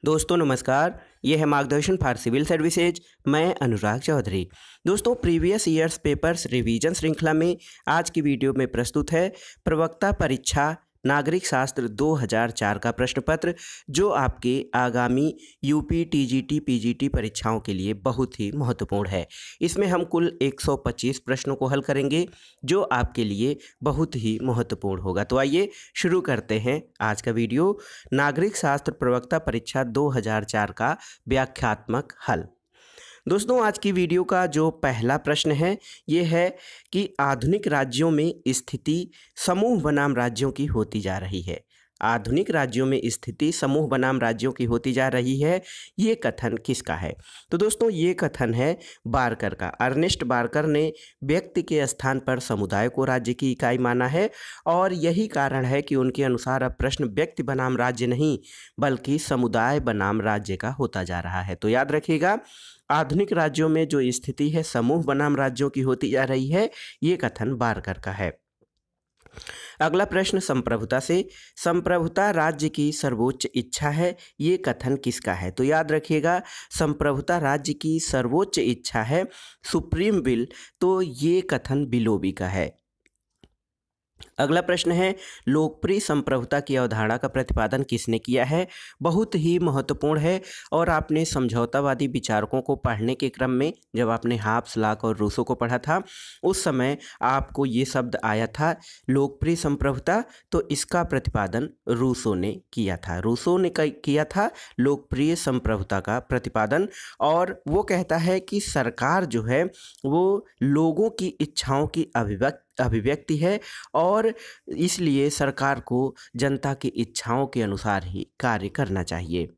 दोस्तों नमस्कार। ये है मार्गदर्शन फॉर सिविल सर्विसेज। मैं अनुराग चौधरी। दोस्तों प्रीवियस ईयर्स पेपर्स रिवीजन श्रृंखला में आज की वीडियो में प्रस्तुत है प्रवक्ता परीक्षा नागरिक शास्त्र 2004 का प्रश्न पत्र, जो आपके आगामी यूपी टीजीटी पीजीटी परीक्षाओं के लिए बहुत ही महत्वपूर्ण है। इसमें हम कुल 125 प्रश्नों को हल करेंगे, जो आपके लिए बहुत ही महत्वपूर्ण होगा। तो आइए शुरू करते हैं आज का वीडियो। नागरिक शास्त्र प्रवक्ता परीक्षा 2004 का व्याख्यात्मक हल। दोस्तों आज की वीडियो का जो पहला प्रश्न है ये है कि आधुनिक राज्यों में स्थिति समूह बनाम राज्यों की होती जा रही है। आधुनिक राज्यों में स्थिति समूह बनाम राज्यों की होती जा रही है, ये कथन किसका है? तो दोस्तों ये कथन है बारकर का। अर्नेस्ट बारकर ने व्यक्ति के स्थान पर समुदाय को राज्य की इकाई माना है, और यही कारण है कि उनके अनुसार अब प्रश्न व्यक्ति बनाम राज्य नहीं बल्कि समुदाय बनाम राज्य का होता जा रहा है। तो याद रखिएगा, आधुनिक राज्यों में जो स्थिति है समूह बनाम राज्यों की होती जा रही है, ये कथन बारकर का है। अगला प्रश्न संप्रभुता से। संप्रभुता राज्य की सर्वोच्च इच्छा है, ये कथन किसका है? तो याद रखिएगा, संप्रभुता राज्य की सर्वोच्च इच्छा है, सुप्रीम विल, तो ये कथन बिलोबी का है। अगला प्रश्न है लोकप्रिय संप्रभुता की अवधारणा का प्रतिपादन किसने किया है? बहुत ही महत्वपूर्ण है, और आपने समझौतावादी विचारकों को पढ़ने के क्रम में जब आपने हाब्स, लॉक और रूसो को पढ़ा था, उस समय आपको ये शब्द आया था लोकप्रिय संप्रभुता। तो इसका प्रतिपादन रूसो ने किया था। रूसो ने किया था लोकप्रिय संप्रभुता का प्रतिपादन, और वो कहता है कि सरकार जो है वो लोगों की इच्छाओं की अभिव्यक्ति है, और इसलिए सरकार को जनता की इच्छाओं के अनुसार ही कार्य करना चाहिए।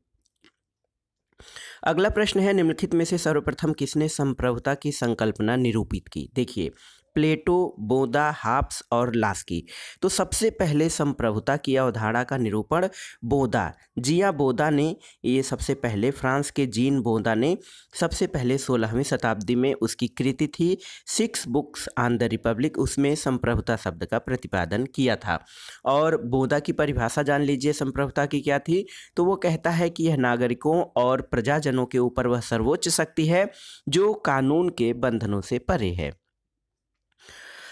अगला प्रश्न है निम्नलिखित में से सर्वप्रथम किसने संप्रभुता की संकल्पना निरूपित की? देखिए, प्लेटो, बोदा, हाब्स और लास्की। तो सबसे पहले संप्रभुता की अवधारणा का निरूपण बोदा ने, ये सबसे पहले फ्रांस के जीन बोदा ने सबसे पहले 16वीं शताब्दी में उसकी कृति थी 6 बुक्स ऑन द रिपब्लिक, उसमें संप्रभुता शब्द का प्रतिपादन किया था। और बोदा की परिभाषा जान लीजिए संप्रभुता की क्या थी? तो वो कहता है कि यह नागरिकों और प्रजाजनों के ऊपर वह सर्वोच्च शक्ति है जो कानून के बंधनों से परे है।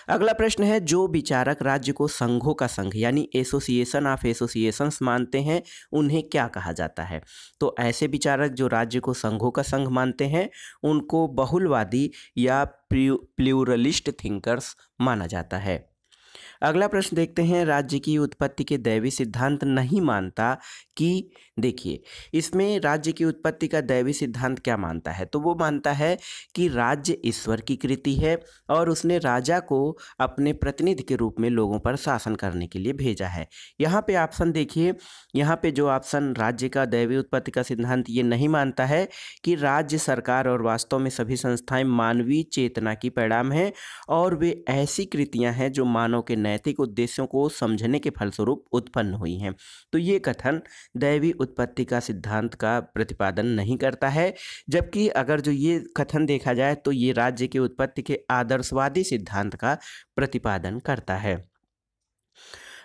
अगला प्रश्न है जो विचारक राज्य को संघों का संघ यानी एसोसिएशन ऑफ एसोसिएशंस मानते हैं, उन्हें क्या कहा जाता है? तो ऐसे विचारक जो राज्य को संघों का संघ मानते हैं उनको बहुलवादी या प्लूरलिस्ट थिंकर्स माना जाता है। अगला प्रश्न देखते हैं, राज्य की उत्पत्ति के दैवी सिद्धांत नहीं मानता कि, देखिए इसमें राज्य की उत्पत्ति का दैवी सिद्धांत क्या मानता है? तो वो मानता है कि राज्य ईश्वर की कृति है, और उसने राजा को अपने प्रतिनिधि के रूप में लोगों पर शासन करने के लिए भेजा है। यहाँ पे ऑप्शन देखिए, यहाँ पे जो ऑप्शन राज्य का दैवी उत्पत्ति का सिद्धांत ये नहीं मानता है कि राज्य, सरकार और वास्तव में सभी संस्थाएं मानवीय चेतना की परिणाम हैं, और वे ऐसी कृतियां हैं जो मानव के नैतिक उद्देश्यों को समझने के फलस्वरूप उत्पन्न हुई हैं। तो ये कथन दैवी उत्पत्ति का सिद्धांत का प्रतिपादन नहीं करता है, जबकि अगर जो ये कथन देखा जाए तो ये राज्य की उत्पत्ति के आदर्शवादी सिद्धांत का प्रतिपादन करता है।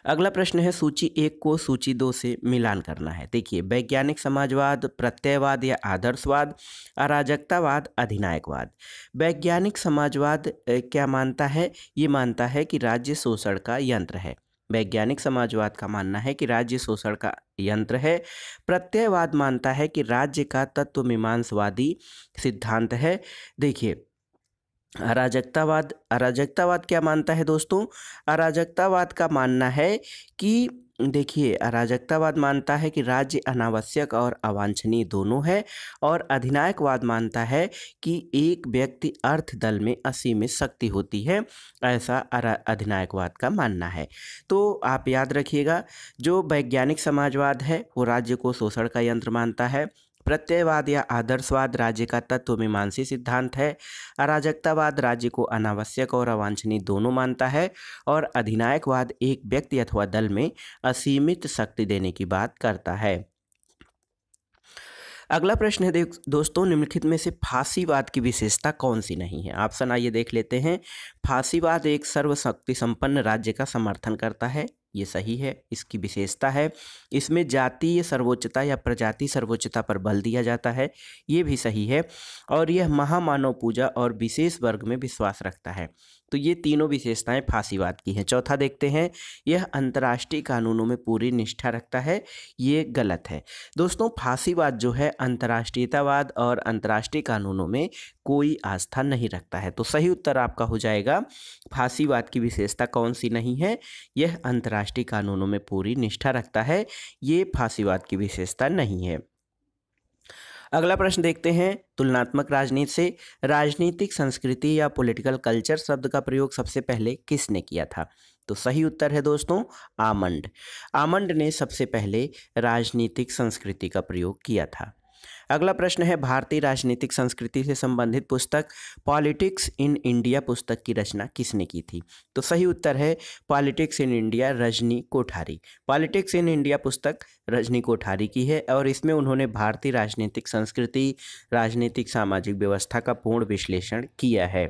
अगला प्रश्न है सूची 1 को सूची 2 से मिलान करना है। देखिए, वैज्ञानिक समाजवाद, प्रत्ययवाद या आदर्शवाद, अराजकतावाद, अधिनायकवाद। वैज्ञानिक समाजवाद क्या मानता है? ये मानता है कि राज्य शोषण का यंत्र है। वैज्ञानिक समाजवाद का मानना है कि राज्य शोषण का यंत्र है। प्रत्ययवाद मानता है कि राज्य का तत्वमीमांसवादी सिद्धांत है। देखिए, अराजकतावाद क्या मानता है दोस्तों? अराजकतावाद का मानना है कि, देखिए अराजकतावाद मानता है कि राज्य अनावश्यक और अवांछनीय दोनों है, और अधिनायकवाद मानता है कि एक व्यक्ति अर्थ दल में असीमित शक्ति होती है, ऐसा अधिनायकवाद का मानना है। तो आप याद रखिएगा, जो वैज्ञानिक समाजवाद है वो राज्य को शोषण का यंत्र मानता है। प्रत्ययवाद या आदर्शवाद राज्य का तत्वमीमांसी सिद्धांत है। अराजकतावाद राज्य को अनावश्यक और अवांछनीय दोनों मानता है, और अधिनायकवाद एक व्यक्ति अथवा दल में असीमित शक्ति देने की बात करता है। अगला प्रश्न है दोस्तों, निम्नलिखित में से फांसीवाद की विशेषता कौन सी नहीं है? ऑप्शन आइए देख लेते हैं। फांसीवाद एक सर्वशक्ति संपन्न राज्य का समर्थन करता है, ये सही है, इसकी विशेषता है। इसमें जातीय सर्वोच्चता या प्रजाति सर्वोच्चता पर बल दिया जाता है, ये भी सही है। और यह महामानव पूजा और विशेष वर्ग में विश्वास रखता है। तो ये तीनों विशेषताएं फांसीवाद की हैं। चौथा देखते हैं, यह अंतर्राष्ट्रीय कानूनों में पूरी निष्ठा रखता है, ये गलत है। दोस्तों, फांसीवाद जो है अंतर्राष्ट्रीयतावाद और अंतर्राष्ट्रीय कानूनों में कोई आस्था नहीं रखता है। तो सही उत्तर आपका हो जाएगा, फांसीवाद की विशेषता कौन सी नहीं है, यह अंतर्राष्ट्रीय कानूनों में पूरी निष्ठा रखता है, ये फांसीवाद की विशेषता नहीं है। अगला प्रश्न देखते हैं, तुलनात्मक राजनीति से राजनीतिक संस्कृति या पॉलिटिकल कल्चर शब्द का प्रयोग सबसे पहले किसने किया था? तो सही उत्तर है दोस्तों, आमंड। आमंड ने सबसे पहले राजनीतिक संस्कृति का प्रयोग किया था। अगला प्रश्न है, भारतीय राजनीतिक संस्कृति से संबंधित पुस्तक पॉलिटिक्स इन इंडिया पुस्तक की रचना किसने की थी? तो सही उत्तर है politics in India, Rajni Kothari. Politics in India पुस्तक रजनी कोठारी की है और इसमें उन्होंने भारतीय राजनीतिक संस्कृति, राजनीतिक सामाजिक व्यवस्था का पूर्ण विश्लेषण किया है।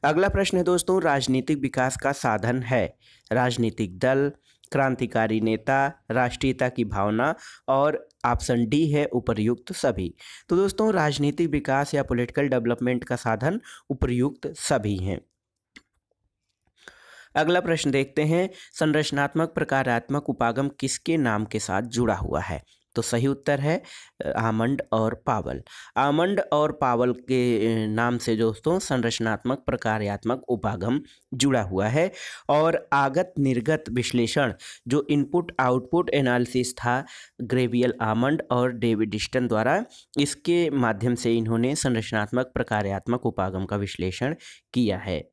अगला प्रश्न है दोस्तों, राजनीतिक विकास का साधन है राजनीतिक दल, क्रांतिकारी नेता, राष्ट्रीयता की भावना और ऑप्शन डी है उपर्युक्त सभी। तो दोस्तों, राजनीतिक विकास या पॉलिटिकल डेवलपमेंट का साधन उपर्युक्त सभी हैं। अगला प्रश्न देखते हैं, संरचनात्मक प्रकारात्मक उपागम किसके नाम के साथ जुड़ा हुआ है? तो सही उत्तर है आमंड और पावल। आमंड और पावल के नाम से दोस्तों संरचनात्मक प्रकार्यात्मक उपागम जुड़ा हुआ है। और आगत निर्गत विश्लेषण जो इनपुट आउटपुट एनालिसिस था, ग्रेवियल आमंड और डेविड डिस्टन द्वारा, इसके माध्यम से इन्होंने संरचनात्मक प्रकार्यात्मक उपागम का विश्लेषण किया है।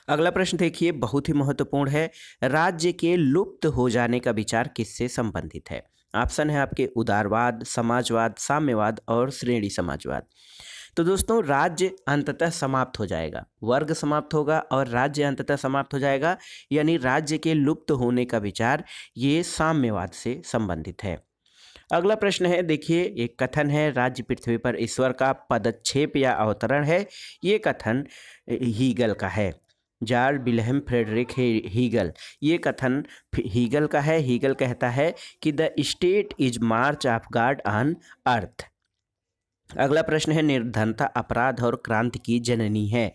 अगला प्रश्न देखिए, बहुत ही महत्वपूर्ण है, राज्य के लुप्त हो जाने का विचार किससे संबंधित है? ऑप्शन है आपके उदारवाद, समाजवाद, साम्यवाद और श्रेणी समाजवाद। तो दोस्तों, राज्य अंततः समाप्त हो जाएगा, वर्ग समाप्त होगा और राज्य अंततः समाप्त हो जाएगा, यानी राज्य के लुप्त होने का विचार ये साम्यवाद से संबंधित है। अगला प्रश्न है, देखिए, एक कथन है, राज्य पृथ्वी पर ईश्वर का पदक्षेप या अवतरण है। ये कथन हीगल का है, जॉर्ज विल्हेम फ्रेडरिक हीगल। ये कथन हीगल का है। हीगल कहता है कि the state is March of God on earth. अगला प्रश्न है, निर्धनता अपराध और क्रांति की जननी है।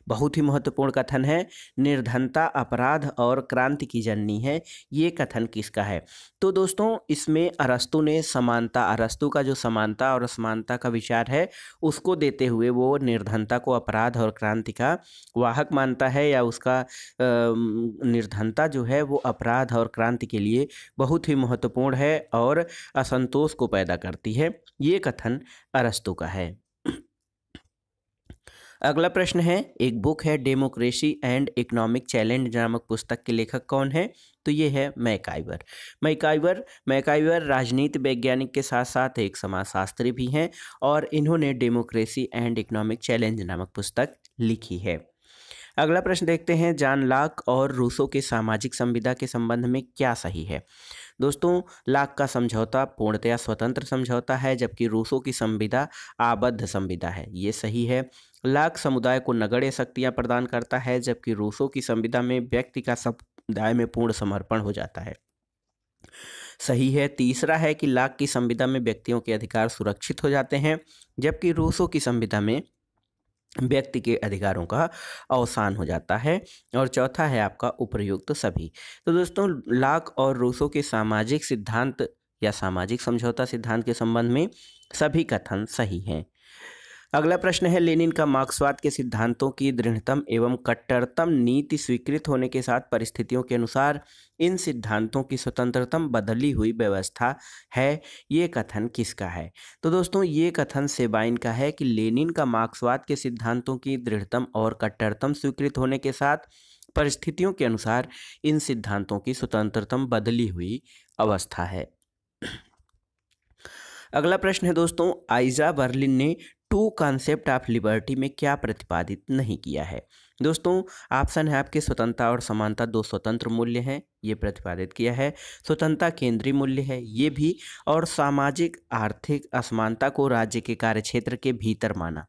बहुत ही महत्वपूर्ण कथन है, निर्धनता अपराध और क्रांति की जननी है। ये कथन किसका है? तो दोस्तों, इसमें अरस्तु ने समानता, अरस्तु का जो समानता और असमानता का विचार है उसको देते हुए वो निर्धनता को अपराध और क्रांति का वाहक मानता है, या उसका निर्धनता जो है वो अपराध और क्रांति के लिए बहुत ही महत्वपूर्ण है और असंतोष को पैदा करती है। ये कथन अरस्तु का है। अगला प्रश्न है, एक बुक है डेमोक्रेसी एंड इकोनॉमिक चैलेंज नामक पुस्तक के लेखक कौन है? तो ये है मैकाइवर। मैकाइवर राजनीति वैज्ञानिक के साथ साथ एक समाजशास्त्री भी हैं और इन्होंने डेमोक्रेसी एंड इकोनॉमिक चैलेंज नामक पुस्तक लिखी है। अगला प्रश्न देखते हैं, जॉन लॉक और रूसो के सामाजिक संविदा के संबंध में क्या सही है? दोस्तों, लॉक का समझौता पूर्णतया स्वतंत्र समझौता है, जबकि रूसो की संविदा आबद्ध संविदा है। ये सही है। लॉक समुदाय को नगण्य शक्तियाँ प्रदान करता है, जबकि रूसो की संविदा में व्यक्ति का समुदाय में पूर्ण समर्पण हो जाता है। सही है। तीसरा है कि लॉक की संविदा में व्यक्तियों के अधिकार सुरक्षित हो जाते हैं, जबकि रूसो की संविदा में व्यक्ति के अधिकारों का अवसान हो जाता है। और चौथा है आपका उपर्युक्त सभी। तो दोस्तों, लॉक और रूसो के सामाजिक सिद्धांत या सामाजिक समझौता सिद्धांत के संबंध में सभी कथन सही हैं। अगला प्रश्न है, लेनिन का मार्क्सवाद के सिद्धांतों की दृढ़तम एवं कट्टरतम नीति स्वीकृत होने के साथ परिस्थितियों के अनुसार इन सिद्धांतों की स्वतंत्रतम बदली हुई व्यवस्था है। ये कथन किसका है? तो दोस्तों, ये कथन सेबाइन का है कि लेनिन का मार्क्सवाद के सिद्धांतों की दृढ़तम और कट्टरतम स्वीकृत होने के साथ परिस्थितियों के अनुसार इन सिद्धांतों की स्वतंत्रतम बदली हुई अवस्था है। अगला प्रश्न है दोस्तों, आइजा बर्लिन ने टू कॉन्सेप्ट ऑफ लिबर्टी में क्या प्रतिपादित नहीं किया है? दोस्तों, ऑप्शन है आपके स्वतंत्रता और समानता दो स्वतंत्र मूल्य हैं, ये प्रतिपादित किया है। स्वतंत्रता केंद्रीय मूल्य है, ये भी। और सामाजिक आर्थिक असमानता को राज्य के कार्यक्षेत्र के भीतर माना,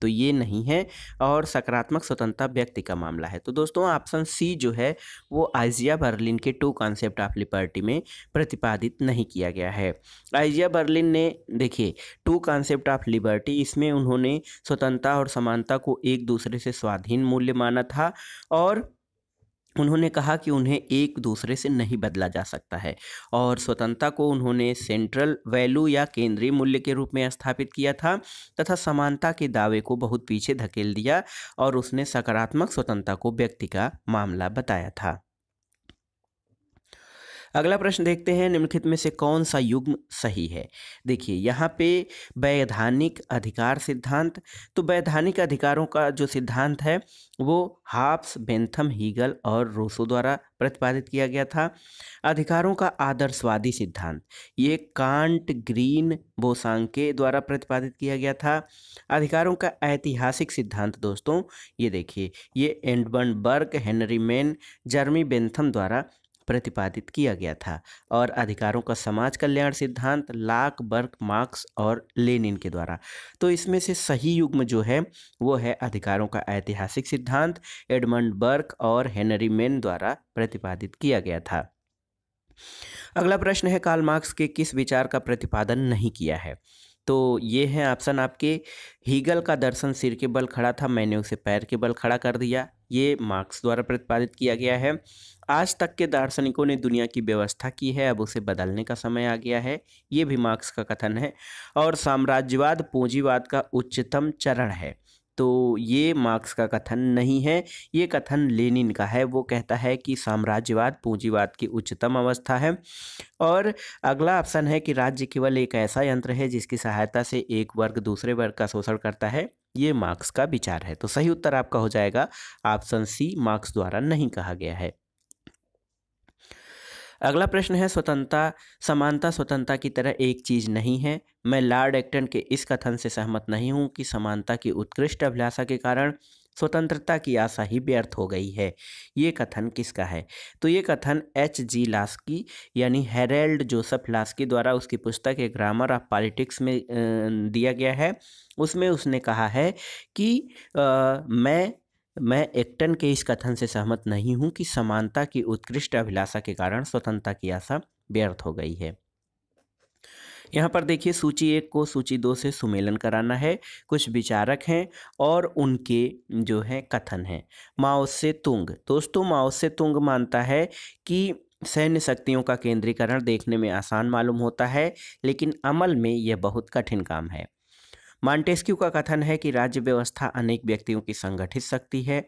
तो ये नहीं है और सकारात्मक स्वतंत्रता व्यक्ति का मामला है। तो दोस्तों ऑप्शन सी जो है वो आइजिया बर्लिन के टू कॉन्सेप्ट ऑफ लिबर्टी में प्रतिपादित नहीं किया गया है। आइजिया बर्लिन ने देखिए टू कॉन्सेप्ट ऑफ लिबर्टी, इसमें उन्होंने स्वतंत्रता और समानता को एक दूसरे से स्वाधीन मूल्य माना था और उन्होंने कहा कि उन्हें एक दूसरे से नहीं बदला जा सकता है और स्वतंत्रता को उन्होंने सेंट्रल वैल्यू या केंद्रीय मूल्य के रूप में स्थापित किया था तथा समानता के दावे को बहुत पीछे धकेल दिया और उसने सकारात्मक स्वतंत्रता को व्यक्ति का मामला बताया था। अगला प्रश्न देखते हैं, निम्नलिखित में से कौन सा युग्म सही है। देखिए यहाँ पे वैधानिक अधिकार सिद्धांत, तो वैधानिक अधिकारों का जो सिद्धांत है वो हाब्स, बेंथम, हीगल और रूसो द्वारा प्रतिपादित किया गया था। अधिकारों का आदर्शवादी सिद्धांत ये कांट, ग्रीन, बोसांके द्वारा प्रतिपादित किया गया था। अधिकारों का ऐतिहासिक सिद्धांत दोस्तों ये देखिए ये Edmund Burke, Henry man, जर्मी Bentham द्वारा प्रतिपादित किया गया था। और अधिकारों का समाज कल्याण सिद्धांत लाक, बर्क, मार्क्स और लेनिन के द्वारा। तो इसमें से सही युग्म जो है वो है अधिकारों का ऐतिहासिक सिद्धांत, एडमंड बर्क और हेनरी मैन द्वारा प्रतिपादित किया गया था। अगला प्रश्न है, कार्ल मार्क्स के किस विचार का प्रतिपादन नहीं किया है। तो ये है ऑप्शन आपके, हीगल का दर्शन सिर के बल खड़ा था, मैंने उसे पैर के बल खड़ा कर दिया, ये मार्क्स द्वारा प्रतिपादित किया गया है। आज तक के दार्शनिकों ने दुनिया की व्यवस्था की है, अब उसे बदलने का समय आ गया है, ये भी मार्क्स का कथन है। और साम्राज्यवाद पूंजीवाद का उच्चतम चरण है, तो ये मार्क्स का कथन नहीं है, ये कथन लेनिन का है। वो कहता है कि साम्राज्यवाद पूंजीवाद की उच्चतम अवस्था है। और अगला ऑप्शन है कि राज्य केवल एक ऐसा यंत्र है जिसकी सहायता से एक वर्ग दूसरे वर्ग का शोषण करता है, ये मार्क्स का विचार है। तो सही उत्तर आपका हो जाएगा ऑप्शन सी, मार्क्स द्वारा नहीं कहा गया है। अगला प्रश्न है, स्वतंत्रता समानता स्वतंत्रता की तरह एक चीज नहीं है। मैं लॉर्ड एक्टन के इस कथन से सहमत नहीं हूं कि समानता की उत्कृष्ट अभिलाषा के कारण स्वतंत्रता की आशा ही व्यर्थ हो गई है। ये कथन किसका है। तो ये कथन H.G. लास्की यानी हैरेल्ड जोसेफ लास्की द्वारा उसकी पुस्तक ए ग्रामर ऑफ पॉलिटिक्स में दिया गया है। उसमें उसने कहा है कि मैं एक्टन के इस कथन से सहमत नहीं हूं कि समानता की उत्कृष्ट अभिलाषा के कारण स्वतंत्रता की आशा व्यर्थ हो गई है। यहाँ पर देखिए सूची 1 को सूची 2 से सुमेलन कराना है। कुछ विचारक हैं और उनके जो है कथन हैं। माओ से तुंग, दोस्तों माओ से तुंग मानता है कि सैन्य शक्तियों का केंद्रीकरण देखने में आसान मालूम होता है लेकिन अमल में यह बहुत कठिन काम है। मॉन्टेस्क्यू का कथन है कि राज्य व्यवस्था अनेक व्यक्तियों की संगठित शक्ति है।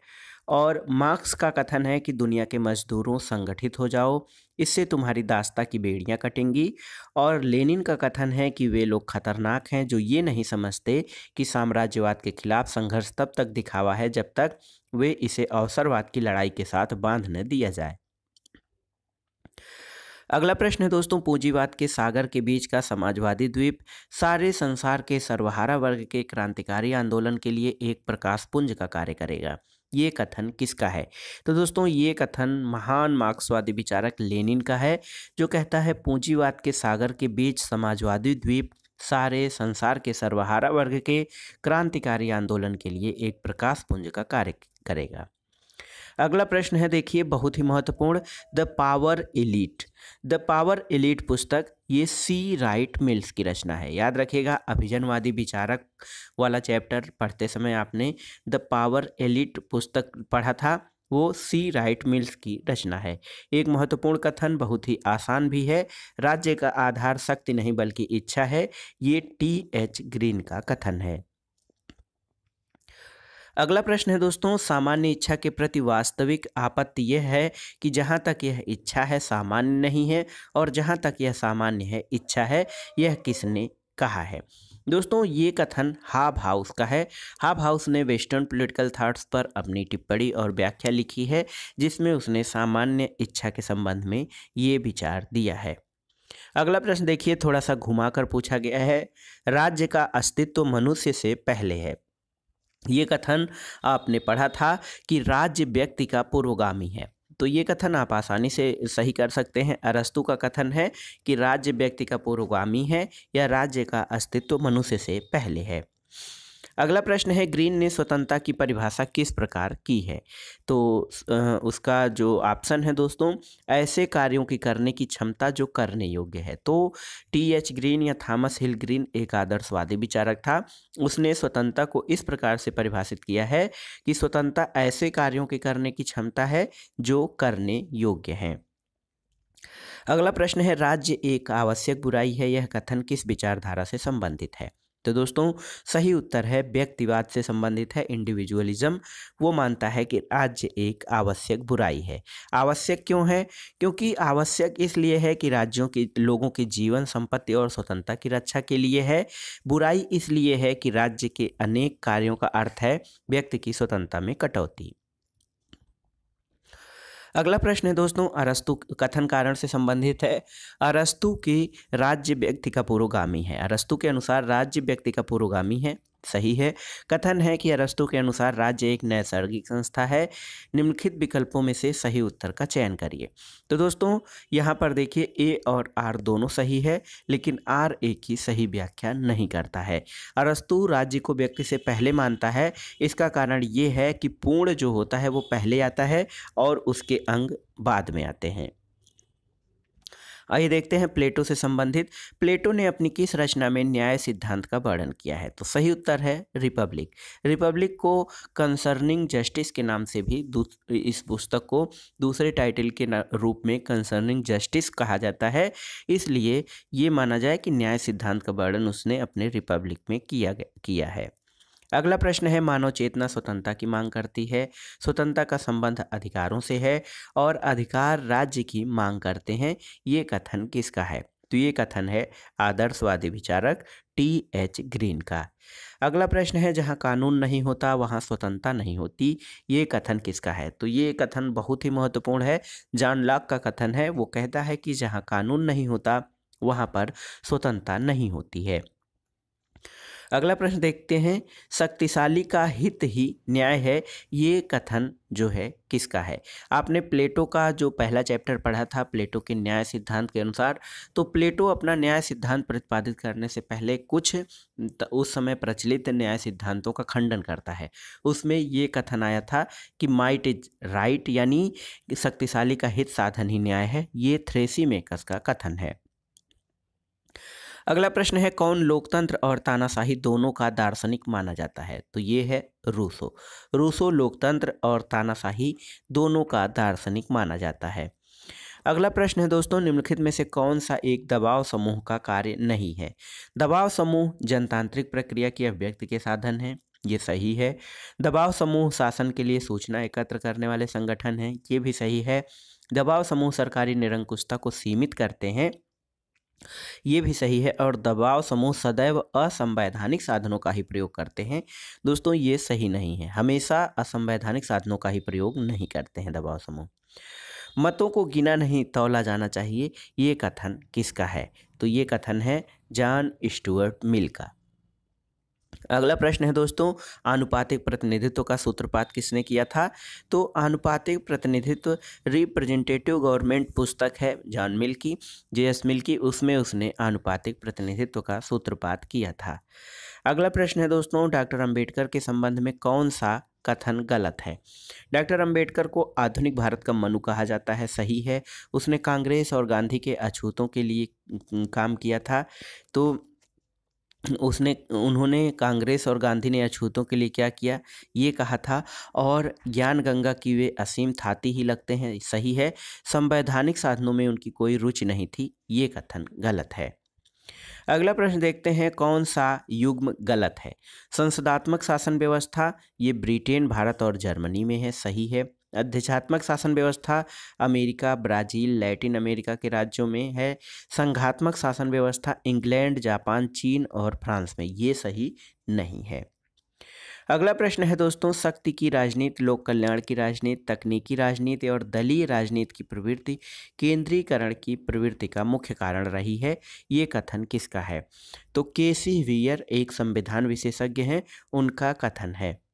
और मार्क्स का कथन है कि दुनिया के मजदूरों संगठित हो जाओ, इससे तुम्हारी दास्ता की बेड़ियां कटेंगी। और लेनिन का कथन है कि वे लोग खतरनाक हैं जो ये नहीं समझते कि साम्राज्यवाद के खिलाफ संघर्ष तब तक दिखावा है जब तक वे इसे अवसरवाद की लड़ाई के साथ बांध न दिया जाए। अगला प्रश्न है दोस्तों, पूंजीवाद के सागर के बीच का समाजवादी द्वीप सारे संसार के सर्वहारा वर्ग के क्रांतिकारी आंदोलन के लिए एक प्रकाश पुंज का कार्य करेगा। ये कथन किसका है। तो दोस्तों ये कथन महान मार्क्सवादी विचारक लेनिन का है, जो कहता है पूंजीवाद के सागर के बीच समाजवादी द्वीप सारे संसार के सर्वहारा वर्ग के क्रांतिकारी आंदोलन के लिए एक प्रकाश पुंज का कार्य करेगा। अगला प्रश्न है देखिए बहुत ही महत्वपूर्ण, the power elite. The power elite पुस्तक ये सी राइट मिल्स की रचना है। याद रखिएगा अभिजनवादी विचारक वाला चैप्टर पढ़ते समय आपने द पावर एलीट पुस्तक पढ़ा था, वो सी राइट मिल्स की रचना है। एक महत्वपूर्ण कथन बहुत ही आसान भी है, राज्य का आधार शक्ति नहीं बल्कि इच्छा है, ये T.H. ग्रीन का कथन है। अगला प्रश्न है दोस्तों, सामान्य इच्छा के प्रति वास्तविक आपत्ति यह है कि जहाँ तक यह इच्छा है सामान्य नहीं है और जहाँ तक यह सामान्य है इच्छा है, यह किसने कहा है। दोस्तों ये कथन हाब हाउस का है। हाब हाउस ने वेस्टर्न पॉलिटिकल थॉट्स पर अपनी टिप्पणी और व्याख्या लिखी है जिसमें उसने सामान्य इच्छा के संबंध में ये विचार दिया है। अगला प्रश्न देखिए थोड़ा सा घुमाकर पूछा गया है, राज्य का अस्तित्व मनुष्य से पहले है। ये कथन आपने पढ़ा था कि राज्य व्यक्ति का पूर्वगामी है, तो ये कथन आप आसानी से सही कर सकते हैं। अरस्तु का कथन है कि राज्य व्यक्ति का पूर्वगामी है या राज्य का अस्तित्व मनुष्य से पहले है। अगला प्रश्न है, ग्रीन ने स्वतंत्रता की परिभाषा किस प्रकार की है? तो उसका जो ऑप्शन है दोस्तों, ऐसे कार्यों की करने की क्षमता जो करने योग्य है। तो टी.एच. ग्रीन या थॉमस हिल ग्रीन एक आदर्शवादी विचारक था। उसने स्वतंत्रता को इस प्रकार से परिभाषित किया है कि स्वतंत्रता ऐसे कार्यों के करने की क्षमता है जो करने योग्य हैं। अगला प्रश्न है, राज्य एक आवश्यक बुराई है, यह कथन किस विचारधारा से संबंधित है? तो दोस्तों सही उत्तर है व्यक्तिवाद से संबंधित है, इंडिविजुअलिज्म। वो मानता है कि राज्य एक आवश्यक बुराई है। आवश्यक क्यों है? क्योंकि आवश्यक इसलिए है कि राज्यों के लोगों के जीवन, संपत्ति और स्वतंत्रता की रक्षा के लिए है। बुराई इसलिए है कि राज्य के अनेक कार्यों का अर्थ है व्यक्ति की स्वतंत्रता में कटौती। अगला प्रश्न है दोस्तों, अरस्तु कथन कारण से संबंधित है। अरस्तु के राज्य व्यक्ति का पुरोगामी है। अरस्तु के अनुसार राज्य व्यक्ति का पुरोगामी है। सही है। कथन है कि अरस्तु के अनुसार राज्य एक नैसर्गिक संस्था है। निम्नलिखित विकल्पों में से सही उत्तर का चयन करिए। तो दोस्तों यहाँ पर देखिए ए और आर दोनों सही है, लेकिन आर ए की सही व्याख्या नहीं करता है। अरस्तु राज्य को व्यक्ति से पहले मानता है। इसका कारण ये है कि पूर्ण जो होता है वो पहले आता है और उसके अंग बाद में आते हैं। आइए देखते हैं प्लेटो से संबंधित। प्लेटो ने अपनी किस रचना में न्याय सिद्धांत का वर्णन किया है? तो सही उत्तर है रिपब्लिक। रिपब्लिक को कंसर्निंग जस्टिस के नाम से भी इस पुस्तक को दूसरे टाइटल के रूप में कंसर्निंग जस्टिस कहा जाता है। इसलिए ये माना जाए कि न्याय सिद्धांत का वर्णन उसने अपने रिपब्लिक में किया है। अगला प्रश्न है, मानव चेतना स्वतंत्रता की मांग करती है। स्वतंत्रता का संबंध अधिकारों से है और अधिकार राज्य की मांग करते हैं। ये कथन किसका है? तो ये कथन है आदर्शवादी विचारक टी.एच. ग्रीन का। अगला प्रश्न है, जहाँ कानून नहीं होता वहाँ स्वतंत्रता नहीं होती। ये कथन किसका है? तो ये कथन बहुत ही महत्वपूर्ण है। जॉन लॉक का कथन है। वो कहता है कि जहाँ कानून नहीं होता वहाँ पर स्वतंत्रता नहीं होती है। अगला प्रश्न देखते हैं, शक्तिशाली का हित ही न्याय है। ये कथन जो है किसका है? आपने प्लेटो का जो पहला चैप्टर पढ़ा था, प्लेटो के न्याय सिद्धांत के अनुसार, तो प्लेटो अपना न्याय सिद्धांत प्रतिपादित करने से पहले कुछ उस समय प्रचलित न्याय सिद्धांतों का खंडन करता है। उसमें ये कथन आया था कि माइट इज राइट, यानी शक्तिशाली का हित साधन ही न्याय है। ये थ्रेसीमेकस का कथन है। अगला प्रश्न है, कौन लोकतंत्र और तानाशाही दोनों का दार्शनिक माना जाता है? तो ये है रूसो। रूसो लोकतंत्र और तानाशाही दोनों का दार्शनिक माना जाता है। अगला प्रश्न है दोस्तों, निम्नलिखित में से कौन सा एक दबाव समूह का कार्य नहीं है? दबाव समूह जनतांत्रिक प्रक्रिया की अभिव्यक्ति के साधन है। ये सही है। दबाव समूह शासन के लिए सूचना एकत्र करने वाले संगठन हैं। ये भी सही है। दबाव समूह सरकारी निरंकुशता को सीमित करते हैं। ये भी सही है। और दबाव समूह सदैव असंवैधानिक साधनों का ही प्रयोग करते हैं। दोस्तों ये सही नहीं है। हमेशा असंवैधानिक साधनों का ही प्रयोग नहीं करते हैं दबाव समूह। मतों को गिना नहीं तौला जाना चाहिए। ये कथन किसका है? तो ये कथन है जॉन स्टुअर्ट मिल का। अगला प्रश्न है दोस्तों, आनुपातिक प्रतिनिधित्व का सूत्रपात किसने किया था? तो आनुपातिक प्रतिनिधित्व रिप्रेजेंटेटिव गवर्नमेंट पुस्तक है जॉन मिल की, जे.एस. मिल की। उसमें उसने आनुपातिक प्रतिनिधित्व का सूत्रपात किया था। अगला प्रश्न है दोस्तों, डॉक्टर अंबेडकर के संबंध में कौन सा कथन गलत है? डॉक्टर अंबेडकर को आधुनिक भारत का मनु कहा जाता है। सही है। उसने कांग्रेस और गांधी के अछूतों के लिए काम किया था। तो उन्होंने कांग्रेस और गांधी ने अछूतों के लिए क्या किया? ये कहा था। और ज्ञान गंगा की वे असीम थाती ही लगते हैं। सही है। संवैधानिक साधनों में उनकी कोई रुचि नहीं थी। ये कथन गलत है। अगला प्रश्न देखते हैं, कौन सा युग्म गलत है? संसदात्मक शासन व्यवस्था, ये ब्रिटेन, भारत और जर्मनी में है। सही है। अध्यक्षात्मक शासन व्यवस्था अमेरिका, ब्राज़ील, लैटिन अमेरिका के राज्यों में है। संघात्मक शासन व्यवस्था इंग्लैंड, जापान, चीन और फ्रांस में। ये सही नहीं है। अगला प्रश्न है दोस्तों, शक्ति की राजनीति, लोक कल्याण की राजनीति, तकनीकी राजनीति और दलीय राजनीति की प्रवृत्ति केंद्रीकरण की प्रवृत्ति का मुख्य कारण रही है। ये कथन किसका है? तो के.सी. व्हीयर एक संविधान विशेषज्ञ हैं, उनका कथन है।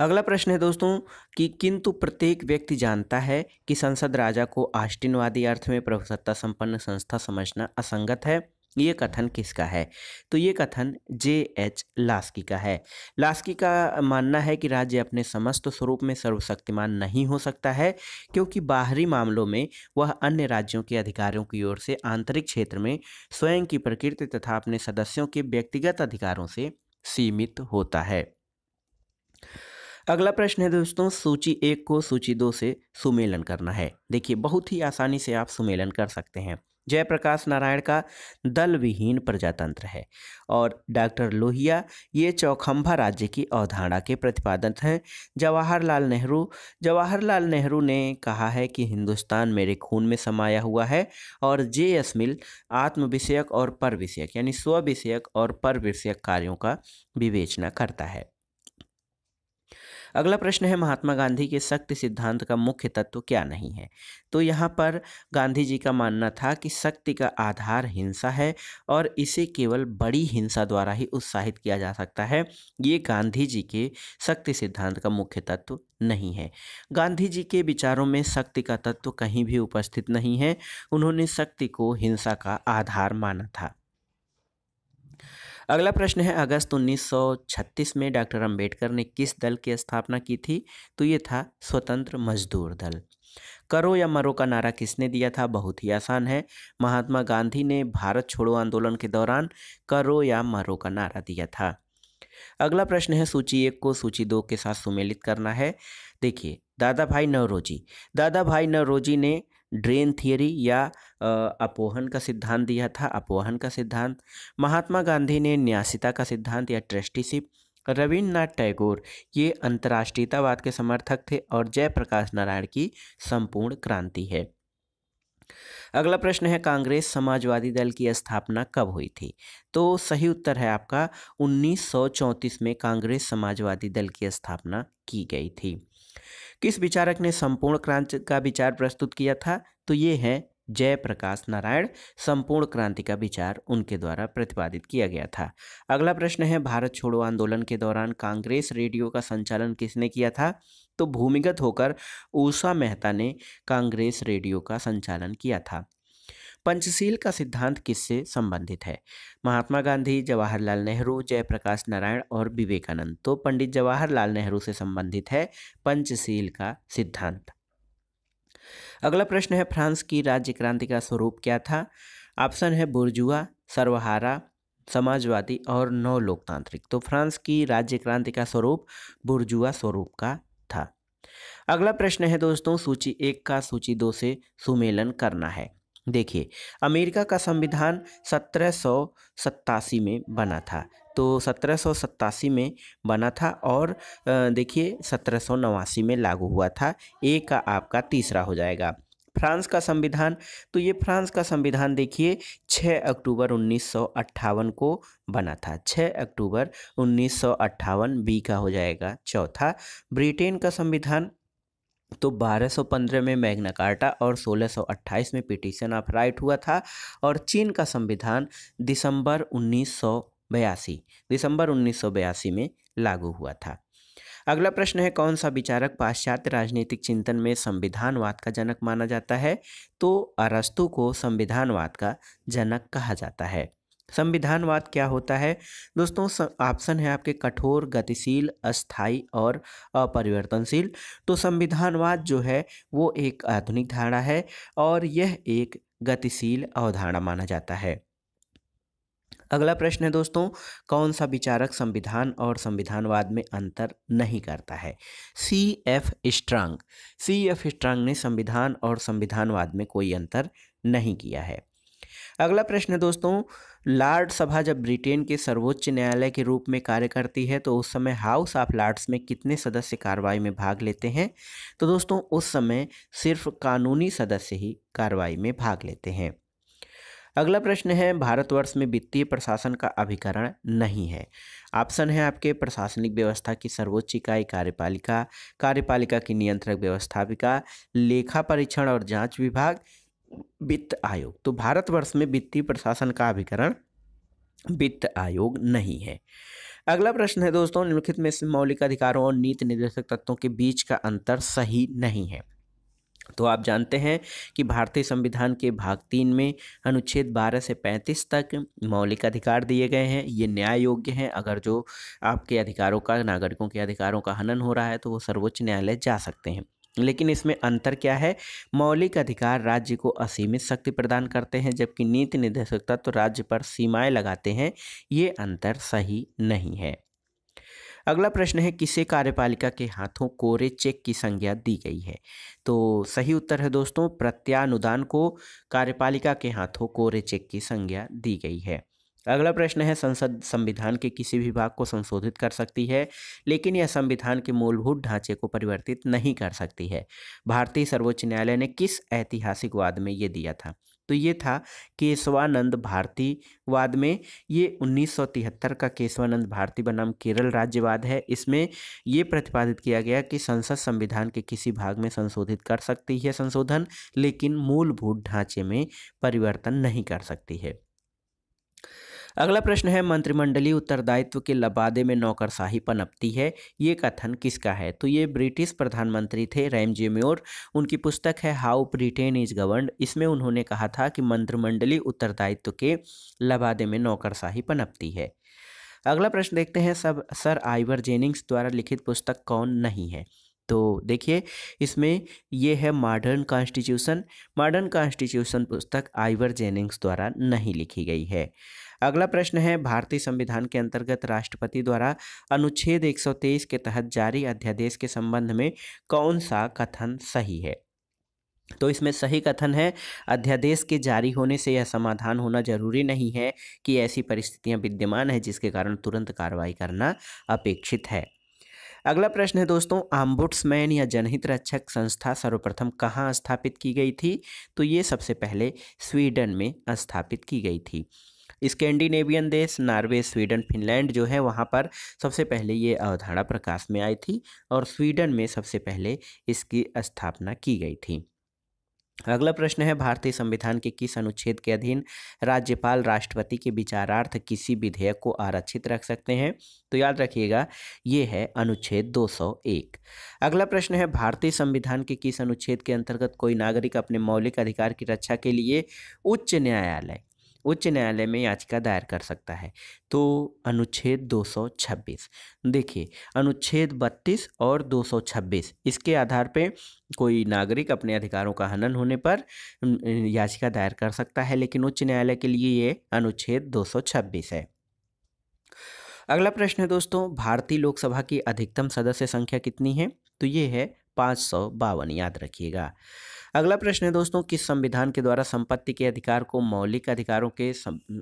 अगला प्रश्न है दोस्तों कि किंतु प्रत्येक व्यक्ति जानता है कि संसद राजा को आस्टीनवादी अर्थ में प्रभुसत्ता संपन्न संस्था समझना असंगत है। ये कथन किसका है? तो ये कथन J.H. लास्की का है। लास्की का मानना है कि राज्य अपने समस्त स्वरूप में सर्वशक्तिमान नहीं हो सकता है, क्योंकि बाहरी मामलों में वह अन्य राज्यों के अधिकारियों की ओर से आंतरिक क्षेत्र में स्वयं की प्रकृति तथा अपने सदस्यों के व्यक्तिगत अधिकारों से सीमित होता है। अगला प्रश्न है दोस्तों, सूची 1 को सूची 2 से सुमेलन करना है। देखिए, बहुत ही आसानी से आप सुमेलन कर सकते हैं। जयप्रकाश नारायण का दल विहीन प्रजातंत्र है और डॉक्टर लोहिया ये चौखंबा राज्य की अवधारणा के प्रतिपादक हैं। जवाहरलाल नेहरू ने कहा है कि हिंदुस्तान मेरे खून में समाया हुआ है। और J.S. मिल आत्म विषयक और पर विषयक यानी स्व विषयक और पर विषयक कार्यों का विवेचना करता है। अगला प्रश्न है, महात्मा गांधी के शक्ति सिद्धांत का मुख्य तत्व क्या नहीं है? तो यहाँ पर गांधी जी का मानना था कि शक्ति का आधार हिंसा है और इसे केवल बड़ी हिंसा द्वारा ही उत्साहित किया जा सकता है। ये गांधी जी के शक्ति सिद्धांत का मुख्य तत्व नहीं है। गांधी जी के विचारों में शक्ति का तत्व कहीं भी उपस्थित नहीं है। उन्होंने शक्ति को हिंसा का आधार माना था। अगला प्रश्न है, अगस्त 1936 में डॉक्टर अंबेडकर ने किस दल की स्थापना की थी? तो ये था स्वतंत्र मजदूर दल। करो या मरो का नारा किसने दिया था? बहुत ही आसान है, महात्मा गांधी ने भारत छोड़ो आंदोलन के दौरान करो या मरो का नारा दिया था। अगला प्रश्न है, सूची 1 को सूची 2 के साथ सुमेलित करना है। देखिए, दादा भाई नौरोजी ने ड्रेन थियरी या अपोहन का सिद्धांत दिया था, अपोहन का सिद्धांत। महात्मा गांधी ने न्यासिता का सिद्धांत या ट्रस्टीशिप। रविन्द्रनाथ टैगोर ये अंतर्राष्ट्रीयतावाद के समर्थक थे और जयप्रकाश नारायण की संपूर्ण क्रांति है। अगला प्रश्न है, कांग्रेस समाजवादी दल की स्थापना कब हुई थी? तो सही उत्तर है आपका 1934 में कांग्रेस समाजवादी दल की स्थापना की गई थी। किस विचारक ने संपूर्ण क्रांति का विचार प्रस्तुत किया था? तो ये है जयप्रकाश नारायण। संपूर्ण क्रांति का विचार उनके द्वारा प्रतिपादित किया गया था। अगला प्रश्न है, भारत छोड़ो आंदोलन के दौरान कांग्रेस रेडियो का संचालन किसने किया था? तो भूमिगत होकर उषा मेहता ने कांग्रेस रेडियो का संचालन किया था। पंचशील का सिद्धांत किससे संबंधित है? महात्मा गांधी, जवाहरलाल नेहरू, जयप्रकाश नारायण और विवेकानंद। तो पंडित जवाहरलाल नेहरू से संबंधित है पंचशील का सिद्धांत। अगला प्रश्न है, फ्रांस की राज्य क्रांति का स्वरूप क्या था? ऑप्शन है बुर्जुआ, सर्वहारा, समाजवादी और नव लोकतांत्रिक। तो फ्रांस की राज्य क्रांति का स्वरूप बुर्जुआ स्वरूप का था। अगला प्रश्न है दोस्तों, सूची 1 का सूची 2 से सुमेलन करना है। देखिए, अमेरिका का संविधान 1787 में बना था। तो 1787 में बना था और देखिए 1789 में लागू हुआ था। ए का आपका तीसरा हो जाएगा। फ्रांस का संविधान, तो ये फ्रांस का संविधान देखिए 6 अक्टूबर 1958 को बना था। 6 अक्टूबर 1958 बी का हो जाएगा चौथा। ब्रिटेन का संविधान तो 1215 में मैग्ना कार्टा और 1628 में पिटीशन ऑफ राइट हुआ था। और चीन का संविधान दिसंबर 1982 में लागू हुआ था। अगला प्रश्न है, कौन सा विचारक पाश्चात्य राजनीतिक चिंतन में संविधानवाद का जनक माना जाता है? तो अरस्तु को संविधानवाद का जनक कहा जाता है। संविधानवाद क्या होता है दोस्तों? ऑप्शन है आपके कठोर, गतिशील, अस्थायी और अपरिवर्तनशील। तो संविधानवाद जो है वो एक आधुनिक धारणा है और यह एक गतिशील अवधारणा माना जाता है। अगला प्रश्न है दोस्तों, कौन सा विचारक संविधान और संविधानवाद में अंतर नहीं करता है? C.F. स्ट्रांग ने संविधान और संविधानवाद में कोई अंतर नहीं किया है। अगला प्रश्न है दोस्तों, लॉर्ड सभा जब ब्रिटेन के सर्वोच्च न्यायालय के रूप में कार्य करती है तो उस समय हाउस ऑफ लॉर्ड्स में कितने सदस्य कार्रवाई में भाग लेते हैं? तो दोस्तों उस समय सिर्फ कानूनी सदस्य ही कार्रवाई में भाग लेते हैं। अगला प्रश्न है, भारतवर्ष में वित्तीय प्रशासन का अभिकरण नहीं है। ऑप्शन है आपके प्रशासनिक व्यवस्था की सर्वोच्च इकाई कार्यपालिका, कार्यपालिका की नियंत्रक व्यवस्थापिका, लेखा परीक्षण और जांच विभाग, वित्त आयोग। तो भारतवर्ष में वित्तीय प्रशासन का अभिकरण वित्त आयोग नहीं है। अगला प्रश्न है दोस्तों, निम्नलिखित में से मौलिक अधिकारों और नीति निर्देशक तत्वों के बीच का अंतर सही नहीं है। तो आप जानते हैं कि भारतीय संविधान के भाग 3 में अनुच्छेद 12 से 35 तक मौलिक अधिकार दिए गए हैं। ये न्याय योग्य हैं। अगर जो आपके अधिकारों का, नागरिकों के अधिकारों का हनन हो रहा है तो वो सर्वोच्च न्यायालय जा सकते हैं। लेकिन इसमें अंतर क्या है? मौलिक अधिकार राज्य को असीमित शक्ति प्रदान करते हैं, जबकि नीति निर्देशक तत्व राज्य पर सीमाएं लगाते हैं। ये अंतर सही नहीं है। अगला प्रश्न है, किसे कार्यपालिका के हाथों कोरे चेक की संज्ञा दी गई है? तो सही उत्तर है दोस्तों, प्रत्यानुदान को कार्यपालिका के हाथों कोरे चेक की संज्ञा दी गई है। अगला प्रश्न है, संसद संविधान के किसी भी भाग को संशोधित कर सकती है, लेकिन यह संविधान के मूलभूत ढांचे को परिवर्तित नहीं कर सकती है। भारतीय सर्वोच्च न्यायालय ने किस ऐतिहासिक वाद में ये दिया था? तो ये था केशवानंद भारती वाद में। ये 1973 का केशवानंद भारती बनाम केरल राज्यवाद है। इसमें ये प्रतिपादित किया गया कि संसद संविधान के किसी भाग में संशोधित कर सकती है संशोधन, लेकिन मूलभूत ढांचे में परिवर्तन नहीं कर सकती है। अगला प्रश्न है, मंत्रिमंडलीय उत्तरदायित्व के लबादे में नौकरशाही पनपती है, ये कथन किसका है? तो ये ब्रिटिश प्रधानमंत्री थे रैमजे म्योर। उनकी पुस्तक है हाउ ब्रिटेन इज गवर्नड। इसमें उन्होंने कहा था कि मंत्रिमंडलीय उत्तरदायित्व के लबादे में नौकरशाही पनपती है। अगला प्रश्न देखते हैं, सब सर आइवर जेनिंग्स द्वारा लिखित पुस्तक कौन नहीं है? तो देखिए, इसमें ये है मॉडर्न कॉन्स्टिट्यूशन। मॉडर्न कॉन्स्टिट्यूशन पुस्तक आइवर जेनिंग्स द्वारा नहीं लिखी गई है। अगला प्रश्न है, भारतीय संविधान के अंतर्गत राष्ट्रपति द्वारा अनुच्छेद 123 के तहत जारी अध्यादेश के संबंध में कौन सा कथन सही है? तो इसमें सही कथन है, अध्यादेश के जारी होने से यह समाधान होना जरूरी नहीं है कि ऐसी परिस्थितियां विद्यमान है जिसके कारण तुरंत कार्रवाई करना अपेक्षित है। अगला प्रश्न है दोस्तों, ऑम्बुड्समैन या जनहित रक्षक संस्था सर्वप्रथम कहाँ स्थापित की गई थी? तो ये सबसे पहले स्वीडन में स्थापित की गई थी। स्कैंडिनेवियन देश नॉर्वे, स्वीडन, फिनलैंड जो है वहाँ पर सबसे पहले ये अवधारणा प्रकाश में आई थी और स्वीडन में सबसे पहले इसकी स्थापना की गई थी। अगला प्रश्न है, भारतीय संविधान के किस अनुच्छेद के अधीन राज्यपाल राष्ट्रपति के विचारार्थ किसी विधेयक को आरक्षित रख सकते हैं? तो याद रखिएगा, ये है अनुच्छेद 201। अगला प्रश्न है, भारतीय संविधान के किस अनुच्छेद के अंतर्गत कोई नागरिक अपने मौलिक अधिकार की रक्षा के लिए उच्च न्यायालय में याचिका दायर कर सकता है? तो अनुच्छेद 226। देखिए, अनुच्छेद 32 और 226 इसके आधार पे कोई नागरिक अपने अधिकारों का हनन होने पर याचिका दायर कर सकता है, लेकिन उच्च न्यायालय के लिए ये अनुच्छेद 226 है। अगला प्रश्न है दोस्तों, भारतीय लोकसभा की अधिकतम सदस्य संख्या कितनी है? तो ये है 552, याद रखिएगा। अगला प्रश्न है दोस्तों, किस संविधान के द्वारा संपत्ति के अधिकार को मौलिक अधिकारों के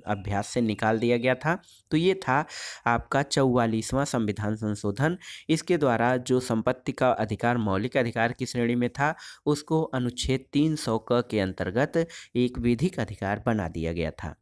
अभ्यास से निकाल दिया गया था? तो ये था आपका 44वां संविधान संशोधन। इसके द्वारा जो संपत्ति का अधिकार मौलिक अधिकार की श्रेणी में था, उसको अनुच्छेद 300 क के अंतर्गत एक विधिक अधिकार बना दिया गया था।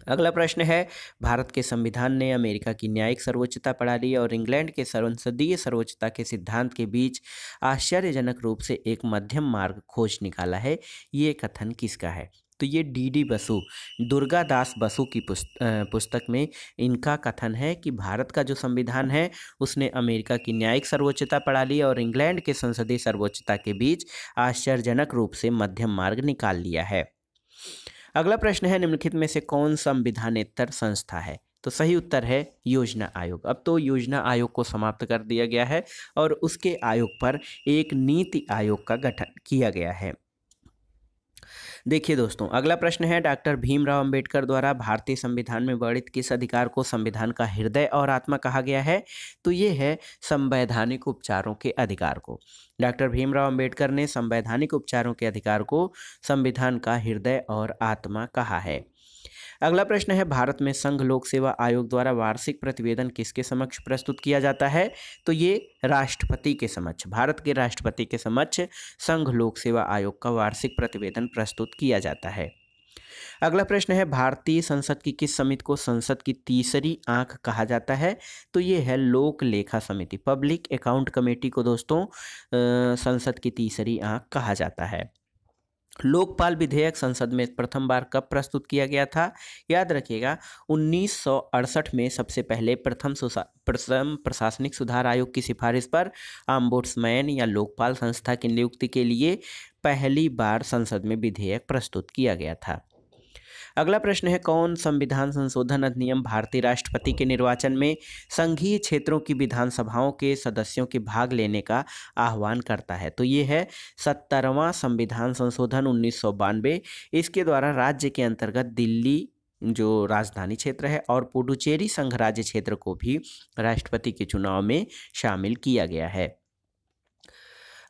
अगला प्रश्न है, भारत के संविधान ने अमेरिका की न्यायिक सर्वोच्चता प्रणाली और इंग्लैंड के संसदीय सर्वोच्चता के सिद्धांत के बीच आश्चर्यजनक रूप से एक मध्यम मार्ग खोज निकाला है, ये कथन किसका है? तो ये डी बसु, दुर्गादास बसु की पुस्तक में इनका कथन है कि भारत का जो संविधान है उसने अमेरिका की न्यायिक सर्वोच्चता प्रणाली और इंग्लैंड के संसदीय सर्वोच्चता के बीच आश्चर्यजनक रूप से मध्यम मार्ग निकाल लिया है। अगला प्रश्न है, निम्नलिखित में से कौन संविधानेतर संस्था है? तो सही उत्तर है योजना आयोग। अब तो योजना आयोग को समाप्त कर दिया गया है और उसके आयोग पर एक नीति आयोग का गठन किया गया है। देखिए दोस्तों, अगला प्रश्न है, डॉक्टर भीमराव अंबेडकर द्वारा भारतीय संविधान में वर्णित किस अधिकार को संविधान का हृदय और आत्मा कहा गया है? तो ये है संवैधानिक उपचारों के अधिकार को। डॉक्टर भीमराव अंबेडकर ने संवैधानिक उपचारों के अधिकार को संविधान का हृदय और आत्मा कहा है। अगला प्रश्न है, भारत में संघ लोक सेवा आयोग द्वारा वार्षिक प्रतिवेदन किसके समक्ष प्रस्तुत किया जाता है? तो ये राष्ट्रपति के समक्ष, भारत के राष्ट्रपति के समक्ष संघ लोक सेवा आयोग का वार्षिक प्रतिवेदन प्रस्तुत किया जाता है। अगला प्रश्न है, भारतीय संसद की किस समिति को संसद की तीसरी आंख कहा जाता है? तो ये है लोक लेखा समिति, पब्लिक अकाउंट कमेटी को दोस्तों संसद की तीसरी आंख कहा जाता है। लोकपाल विधेयक संसद में प्रथम बार कब प्रस्तुत किया गया था? याद रखिएगा 1968 में सबसे पहले प्रथम प्रशासनिक सुधार आयोग की सिफारिश पर ऑम्बुड्समैन या लोकपाल संस्था की नियुक्ति के लिए पहली बार संसद में विधेयक प्रस्तुत किया गया था। अगला प्रश्न है, कौन संविधान संशोधन अधिनियम भारतीय राष्ट्रपति के निर्वाचन में संघीय क्षेत्रों की विधानसभाओं के सदस्यों के भाग लेने का आह्वान करता है? तो ये है 70वां संविधान संशोधन 1992। इसके द्वारा राज्य के अंतर्गत दिल्ली जो राजधानी क्षेत्र है और पुडुचेरी संघ राज्य क्षेत्र को भी राष्ट्रपति के चुनाव में शामिल किया गया है।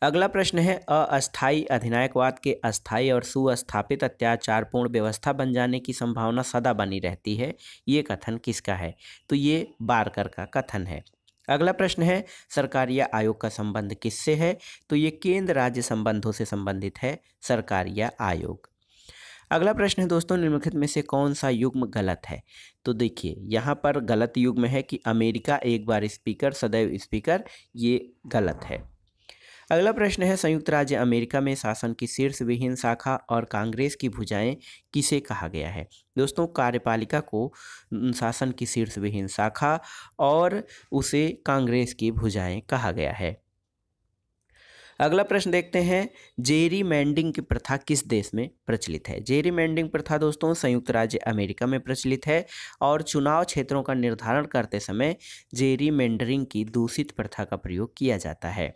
अगला प्रश्न है, अस्थायी अधिनायकवाद के अस्थायी और सुस्थापित अत्याचारपूर्ण व्यवस्था बन जाने की संभावना सदा बनी रहती है, ये कथन किसका है? तो ये बारकर का कथन है। अगला प्रश्न है, सरकारिया आयोग का संबंध किससे है? तो ये केंद्र राज्य संबंधों से संबंधित है सरकारिया आयोग। अगला प्रश्न है दोस्तों, निम्नलिखित में से कौन सा युग्म गलत है? तो देखिए यहाँ पर गलत युग्म है कि अमेरिका एक बार स्पीकर सदैव स्पीकर, ये गलत है। अगला प्रश्न है, संयुक्त राज्य अमेरिका में शासन की शीर्ष विहीन शाखा और कांग्रेस की भुजाएं किसे कहा गया है? दोस्तों कार्यपालिका को शासन की शीर्ष विहीन शाखा और उसे कांग्रेस की भुजाएं कहा गया है। अगला प्रश्न देखते हैं, जेरीमैंडिंग की प्रथा किस देश में प्रचलित है? जेरीमैंडिंग प्रथा दोस्तों संयुक्त राज्य अमेरिका में प्रचलित है और चुनाव क्षेत्रों का निर्धारण करते समय जेरीमैंडरिंग की दूषित प्रथा का प्रयोग किया जाता है।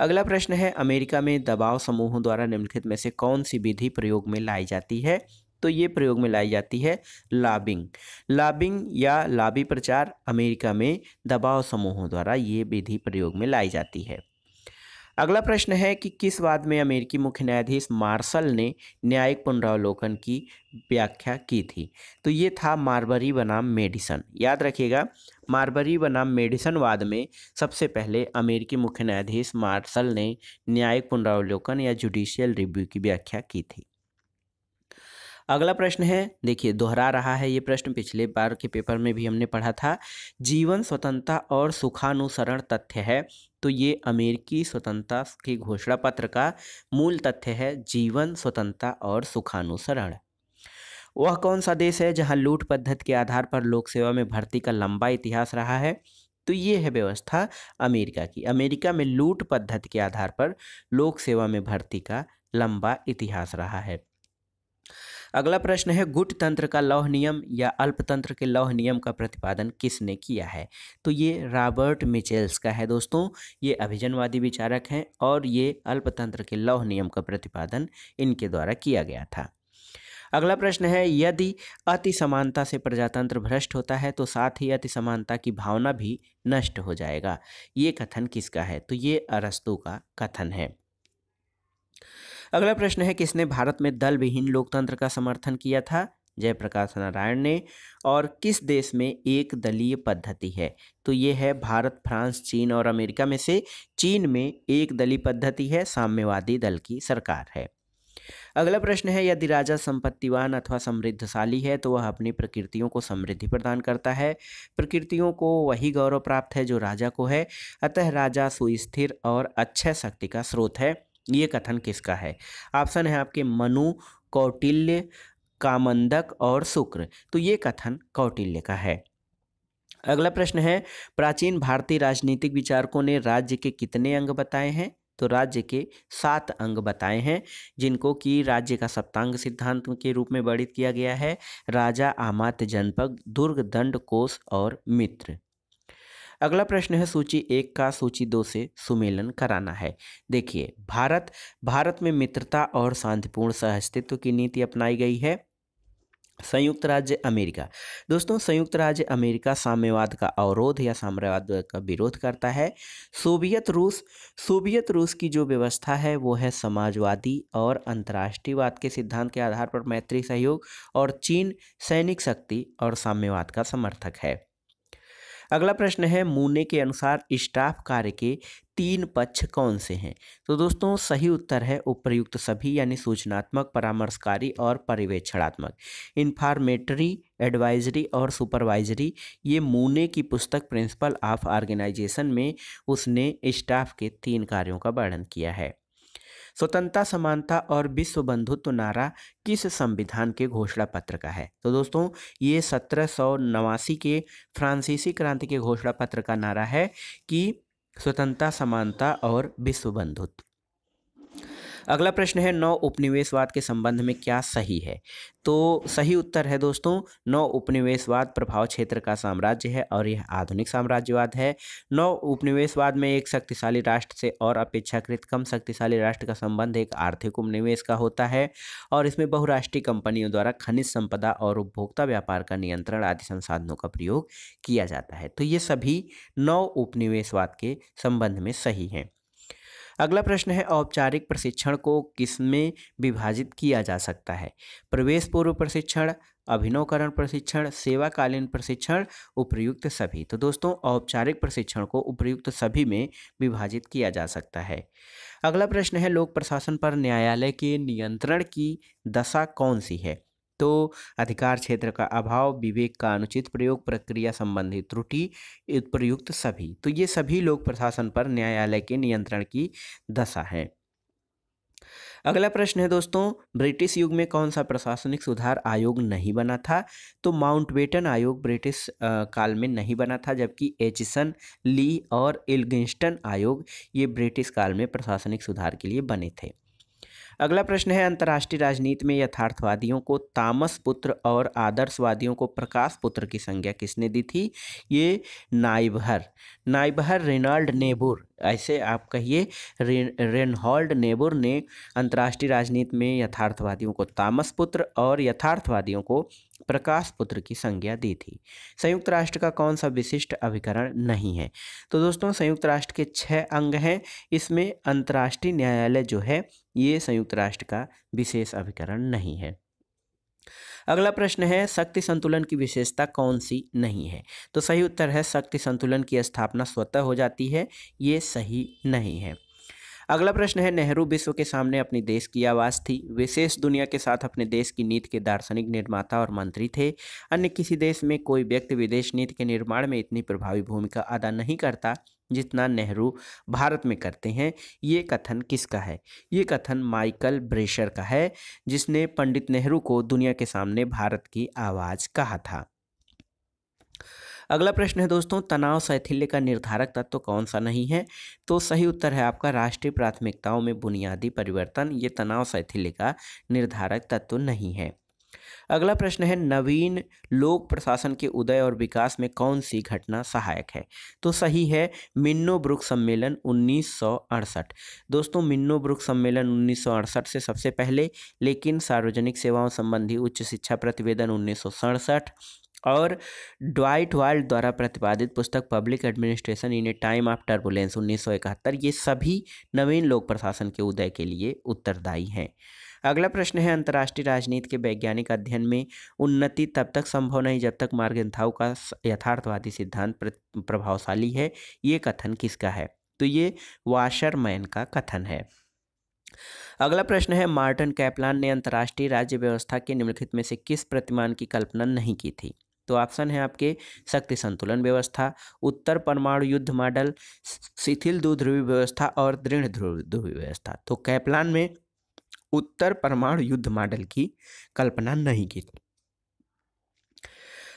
अगला प्रश्न है, अमेरिका में दबाव समूहों द्वारा निम्नलिखित में से कौन सी विधि प्रयोग में लाई जाती है? तो ये प्रयोग में लाई जाती है लॉबिंग। लॉबिंग या लॉबी प्रचार अमेरिका में दबाव समूहों द्वारा ये विधि प्रयोग में लाई जाती है। अगला प्रश्न है कि किस वाद में अमेरिकी मुख्य न्यायाधीश मार्शल ने न्यायिक पुनरावलोकन की व्याख्या की थी? तो ये था मार्बरी बनाम मेडिसन। याद रखिएगा मार्बरी बनाम मेडिसन वाद में सबसे पहले अमेरिकी मुख्य न्यायाधीश मार्शल ने न्यायिक पुनरावलोकन या जुडिशियल रिव्यू की व्याख्या की थी। अगला प्रश्न है, देखिए दोहरा रहा है ये प्रश्न, पिछले बार के पेपर में भी हमने पढ़ा था। जीवन स्वतंत्रता और सुखानुसरण तथ्य है। तो ये अमेरिकी स्वतंत्रता के घोषणा पत्र का मूल तथ्य है, जीवन स्वतंत्रता और सुखानुसरण। वह कौन सा देश है जहां लूट पद्धति के आधार पर लोक सेवा में भर्ती का लंबा इतिहास रहा है? तो ये है व्यवस्था अमेरिका की। अमेरिका में लूट पद्धति के आधार पर लोक सेवा में भर्ती का लंबा इतिहास रहा है। अगला प्रश्न है, गुट तंत्र का लौह नियम या अल्पतंत्र के लौह नियम का प्रतिपादन किसने किया है? तो ये रॉबर्ट मिचेल्स का है दोस्तों। ये अभिजनवादी विचारक हैं और ये अल्पतंत्र के लौह नियम का प्रतिपादन इनके द्वारा किया गया था। अगला प्रश्न है, यदि अति समानता से प्रजातंत्र भ्रष्ट होता है तो साथ ही अति समानता की भावना भी नष्ट हो जाएगा, ये कथन किसका है? तो ये अरस्तू का कथन है। अगला प्रश्न है, किसने भारत में दल विहीन लोकतंत्र का समर्थन किया था? जयप्रकाश नारायण ने। और किस देश में एक दलीय पद्धति है? तो ये है भारत, फ्रांस, चीन और अमेरिका में से चीन में एक दलीय पद्धति है, साम्यवादी दल की सरकार है। अगला प्रश्न है, यदि राजा संपत्तिवान अथवा समृद्धशाली है तो वह अपनी प्रकृतियों को समृद्धि प्रदान करता है। प्रकृतियों को वही गौरव प्राप्त है जो राजा को है, अतः राजा सुस्थिर और अक्षय शक्ति का स्रोत है। ये कथन किसका है? ऑप्शन है आपके मनु, कौटिल्य, कामंदक और शुक्र। तो ये कथन कौटिल्य का है। अगला प्रश्न है, प्राचीन भारतीय राजनीतिक विचारकों ने राज्य के कितने अंग बताए हैं? तो राज्य के 7 अंग बताए हैं, जिनको कि राज्य का सप्तांग सिद्धांत के रूप में वर्णित किया गया है। राजा, अमात्य, जनपद, दुर्ग, दंड, कोष और मित्र। अगला प्रश्न है, सूची 1 का सूची 2 से सुमेलन कराना है। देखिए भारत में मित्रता और शांतिपूर्ण सहअस्तित्व की नीति अपनाई गई है। संयुक्त राज्य अमेरिका, दोस्तों संयुक्त राज्य अमेरिका साम्यवाद का अवरोध या साम्राज्यवाद का विरोध करता है। सोवियत रूस की जो व्यवस्था है वो है समाजवादी और अंतर्राष्ट्रीयवाद के सिद्धांत के आधार पर मैत्री सहयोग, और चीन सैनिक शक्ति और साम्यवाद का समर्थक है। अगला प्रश्न है, मूने के अनुसार स्टाफ कार्य के 3 पक्ष कौन से हैं? तो दोस्तों सही उत्तर है उपर्युक्त सभी, यानी सूचनात्मक, परामर्शकारी और पर्यवेक्षणात्मक। इन्फॉर्मेटरी, एडवाइजरी और सुपरवाइजरी, ये मूने की पुस्तक प्रिंसिपल ऑफ ऑर्गेनाइजेशन में उसने स्टाफ के 3 कार्यों का वर्णन किया है। स्वतंत्रता, समानता और विश्व बंधुत्व नारा किस संविधान के घोषणा पत्र का है? तो दोस्तों ये 1789 के फ्रांसीसी क्रांति के घोषणा पत्र का नारा है कि स्वतंत्रता, समानता और विश्व बंधुत्व। अगला प्रश्न है नौ उपनिवेशवाद के संबंध में क्या सही है? तो सही उत्तर है दोस्तों, नौ उपनिवेशवाद प्रभाव क्षेत्र का साम्राज्य है और यह आधुनिक साम्राज्यवाद है। नौ उपनिवेशवाद में एक शक्तिशाली राष्ट्र से और अपेक्षाकृत कम शक्तिशाली राष्ट्र का संबंध एक आर्थिक उपनिवेश का होता है और इसमें बहुराष्ट्रीय कंपनियों द्वारा खनिज संपदा और उपभोक्ता व्यापार का नियंत्रण आदि संसाधनों का प्रयोग किया जाता है। तो ये सभी नौ उपनिवेशवाद के संबंध में सही हैं। अगला प्रश्न है औपचारिक प्रशिक्षण को किसमें विभाजित किया जा सकता है? प्रवेश पूर्व प्रशिक्षण, अभिनवकरण प्रशिक्षण, सेवाकालीन प्रशिक्षण, उपर्युक्त सभी। तो दोस्तों औपचारिक प्रशिक्षण को उपर्युक्त सभी में विभाजित किया जा सकता है। अगला प्रश्न है लोक प्रशासन पर न्यायालय के नियंत्रण की दशा कौन सी है? तो अधिकार क्षेत्र का अभाव, विवेक का अनुचित प्रयोग, प्रक्रिया संबंधी त्रुटि, उपर्युक्त सभी। तो ये सभी लोक प्रशासन पर न्यायालय के नियंत्रण की दशा है। अगला प्रश्न है दोस्तों ब्रिटिश युग में कौन सा प्रशासनिक सुधार आयोग नहीं बना था? तो माउंटबेटन आयोग ब्रिटिश काल में नहीं बना था, जबकि एचिसन, ली और एल्गिंस्टन आयोग ये ब्रिटिश काल में प्रशासनिक सुधार के लिए बने थे। अगला प्रश्न है अंतर्राष्ट्रीय राजनीति में यथार्थवादियों को तामस पुत्र और आदर्शवादियों को प्रकाश पुत्र की संज्ञा किसने दी थी? ये नाइबहर रेनाल्ड नेबुर, ऐसे आप कहिए, रेनहॉल्ड नेबुर ने अंतर्राष्ट्रीय राजनीति में यथार्थवादियों को तामस पुत्र और यथार्थवादियों को प्रकाश पुत्र की संज्ञा दी थी। संयुक्त राष्ट्र का कौन सा विशिष्ट अभिकरण नहीं है? तो दोस्तों संयुक्त राष्ट्र के 6 अंग हैं, इसमें अंतर्राष्ट्रीय न्यायालय जो है ये संयुक्त राष्ट्र का विशेष अभिकरण नहीं है। अगला प्रश्न है शक्ति संतुलन की विशेषता कौन सी नहीं है? तो सही उत्तर है शक्ति संतुलन की स्थापना स्वतः हो जाती है, ये सही नहीं है। अगला प्रश्न है नेहरू विश्व के सामने अपनी देश की आवाज़ थी, विशेष दुनिया के साथ अपने देश की नीति के दार्शनिक निर्माता और मंत्री थे। अन्य किसी देश में कोई व्यक्ति विदेश नीति के निर्माण में इतनी प्रभावी भूमिका अदा नहीं करता जितना नेहरू भारत में करते हैं। ये कथन किसका है? ये कथन माइकल ब्रेशर का है, जिसने पंडित नेहरू को दुनिया के सामने भारत की आवाज़ कहा था। अगला प्रश्न है दोस्तों तनाव शैथिल्य का निर्धारक तत्व कौन सा नहीं है? तो सही उत्तर है आपका राष्ट्रीय प्राथमिकताओं में बुनियादी परिवर्तन, ये तनाव शैथिल्य का निर्धारक तत्व नहीं है। अगला प्रश्न है नवीन लोक प्रशासन के उदय और विकास में कौन सी घटना सहायक है? तो सही है मिन्नो ब्रुक सम्मेलन 1968। दोस्तों मिन्नो ब्रुक सम्मेलन 1968 से सबसे पहले, लेकिन सार्वजनिक सेवाओं संबंधी उच्च शिक्षा प्रतिवेदन 1967 और ड्वाइट वाइल्ड द्वारा प्रतिपादित पुस्तक public administration in A time of turbulence 1971, ये सभी नवीन लोक प्रशासन के उदय के लिए उत्तरदायी हैं। अगला प्रश्न है अंतर्राष्ट्रीय राजनीति के वैज्ञानिक अध्ययन में उन्नति तब तक संभव नहीं जब तक मॉर्गेनथाउ का यथार्थवादी सिद्धांत प्रभावशाली है, ये कथन किसका है? तो ये वाशरमैन का कथन है। अगला प्रश्न है मार्टिन कैपलान ने अंतर्राष्ट्रीय राज्य व्यवस्था के निम्नलिखित में से किस प्रतिमान की कल्पना नहीं की थी? तो ऑप्शन है आपके शक्ति संतुलन व्यवस्था, उत्तर परमाणु युद्ध मॉडल, शिथिल द्विध्रुवी व्यवस्था और दृढ़ ध्रुवी व्यवस्था। तो कैपलान में उत्तर परमाणु युद्ध मॉडल की कल्पना नहीं की थी।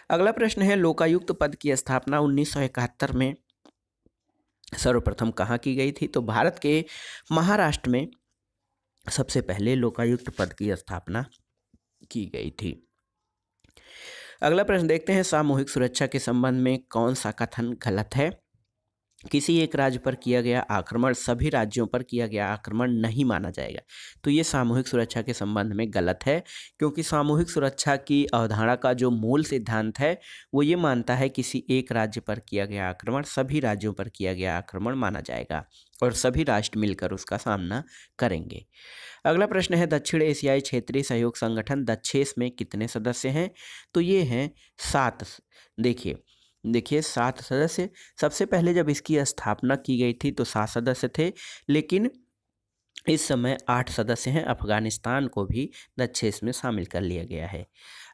अगला प्रश्न है लोकायुक्त पद की स्थापना 1971 में सर्वप्रथम कहाँ की गई थी? तो भारत के महाराष्ट्र में सबसे पहले लोकायुक्त पद की स्थापना की गई थी। अगला प्रश्न देखते हैं सामूहिक सुरक्षा के संबंध में कौन सा कथन गलत है? किसी एक राज्य पर किया गया आक्रमण सभी राज्यों पर किया गया आक्रमण नहीं माना जाएगा। तो ये सामूहिक सुरक्षा के संबंध में गलत है, क्योंकि सामूहिक सुरक्षा की अवधारणा का जो मूल सिद्धांत है वो ये मानता है किसी एक राज्य पर किया गया आक्रमण सभी राज्यों पर किया गया आक्रमण माना जाएगा और सभी राष्ट्र मिलकर उसका सामना करेंगे। अगला प्रश्न है दक्षिण एशियाई क्षेत्रीय सहयोग संगठन दक्षेस में कितने सदस्य हैं? तो ये हैं 7। देखिए 7 सदस्य। सबसे पहले जब इसकी स्थापना की गई थी तो 7 सदस्य थे, लेकिन इस समय 8 सदस्य हैं। अफगानिस्तान को भी दक्षेस में शामिल कर लिया गया है।